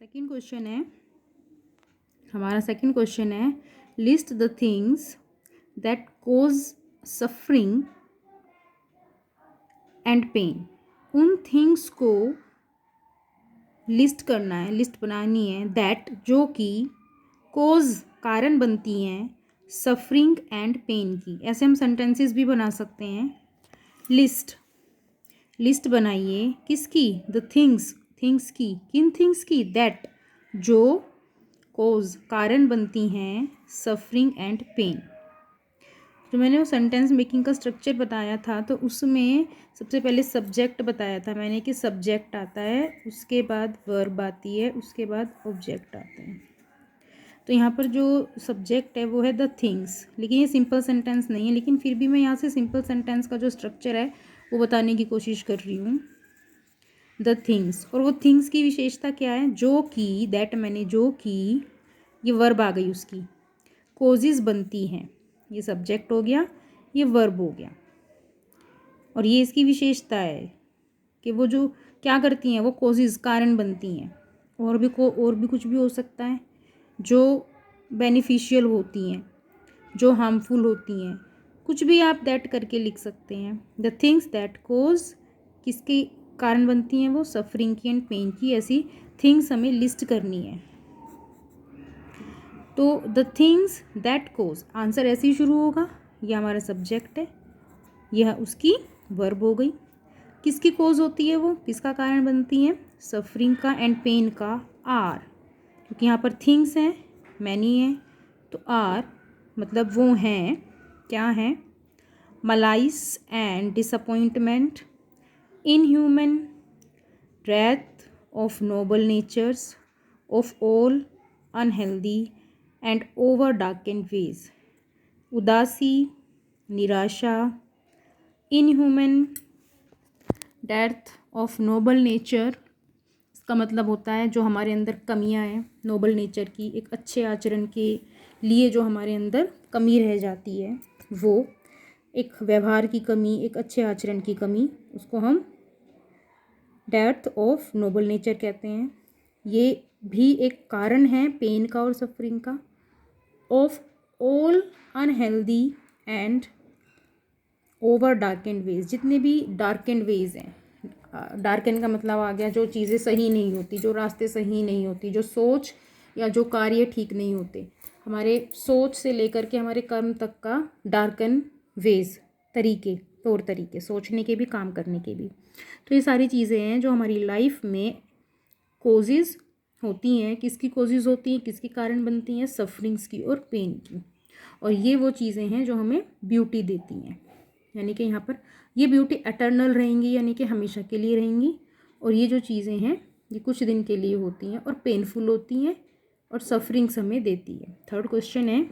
Second question है हमारा। Second question है, list the things that cause suffering and pain. उन थिंग्स को लिस्ट करना है, लिस्ट बनानी है, दैट जो कि कोज कारण बनती हैं, सफरिंग एंड पेन की। ऐसे हम सेंटेंसेस भी बना सकते हैं। लिस्ट बनाइए किसकी? द थिंग्स, थिंग्स की। किन थिंग्स की? दैट जो कोज कारण बनती हैं, सफरिंग एंड पेन। जो मैंने वो सेंटेंस मेकिंग का स्ट्रक्चर बताया था तो उसमें सबसे पहले सब्जेक्ट बताया था मैंने कि सब्जेक्ट आता है, उसके बाद वर्ब आती है, उसके बाद ऑब्जेक्ट आते हैं। तो यहाँ पर जो सब्जेक्ट है वो है द थिंग्स, लेकिन ये सिंपल सेंटेंस नहीं है, लेकिन फिर भी मैं यहाँ से सिंपल सेंटेंस का जो स्ट्रक्चर है वो बताने की कोशिश कर रही हूँ। द थिंग्स, और वो थिंग्स की विशेषता क्या है? जो कि, दैट मैंने जो कि, ये वर्ब आ गई उसकी, कोजेस बनती हैं, ये सब्जेक्ट हो गया, ये वर्ब हो गया, और ये इसकी विशेषता है कि वो जो क्या करती हैं, वो कोजेस कारण बनती हैं। और भी कुछ भी हो सकता है, जो बेनिफिशियल होती हैं, जो हार्मफुल होती हैं, कुछ भी आप दैट करके लिख सकते हैं। द थिंग्स दैट कोज, किसके कारण बनती हैं वो? सफरिंग की एंड पेन की। ऐसी थिंग्स हमें लिस्ट करनी है। तो the things that cause, answer ऐसे ही शुरू होगा, ये हमारा सब्जेक्ट है, यह उसकी वर्ब हो गई। किसकी कोज होती है वो? किसका कारण बनती है? सफरिंग का एंड पेन का, आर, क्योंकि यहाँ पर थिंग्स हैं, मैनी है, तो आर मतलब वो हैं, क्या हैं? Malaise and disappointment, inhuman, death of noble natures, of all unhealthy and over darkened ways. उदासी, निराशा, inhuman, death of noble nature, इसका मतलब होता है जो हमारे अंदर कमियां हैं नोबल नेचर की, एक अच्छे आचरण के लिए जो हमारे अंदर कमी रह जाती है, वो एक व्यवहार की कमी, एक अच्छे आचरण की कमी, उसको हम डेथ ऑफ नोबल नेचर कहते हैं। ये भी एक कारण है पेन का और सफरिंग का। Of all unhealthy and over darkened ways, जितने भी डार्केंड वेज हैं, डार्कन का मतलब आ गया जो चीज़ें सही नहीं होती, जो रास्ते सही नहीं होती, जो सोच या जो कार्य ठीक नहीं होते, हमारे सोच से लेकर के हमारे कर्म तक का डार्कन वेज, तरीके, तौर तरीके, सोचने के भी, काम करने के भी। तो ये सारी चीज़ें हैं जो हमारी लाइफ में कोजेज़ होती हैं। किसकी कोजेज़ होती हैं, किसके कारण बनती हैं? सफरिंग्स की और पेन की। और ये वो चीज़ें हैं जो हमें ब्यूटी देती हैं, यानी कि यहाँ पर ये ब्यूटी एटर्नल रहेंगी, यानी कि हमेशा के लिए रहेंगी। और ये जो चीज़ें हैं ये कुछ दिन के लिए होती हैं और पेनफुल होती हैं और सफरिंग्स हमें देती है। थर्ड क्वेश्चन है,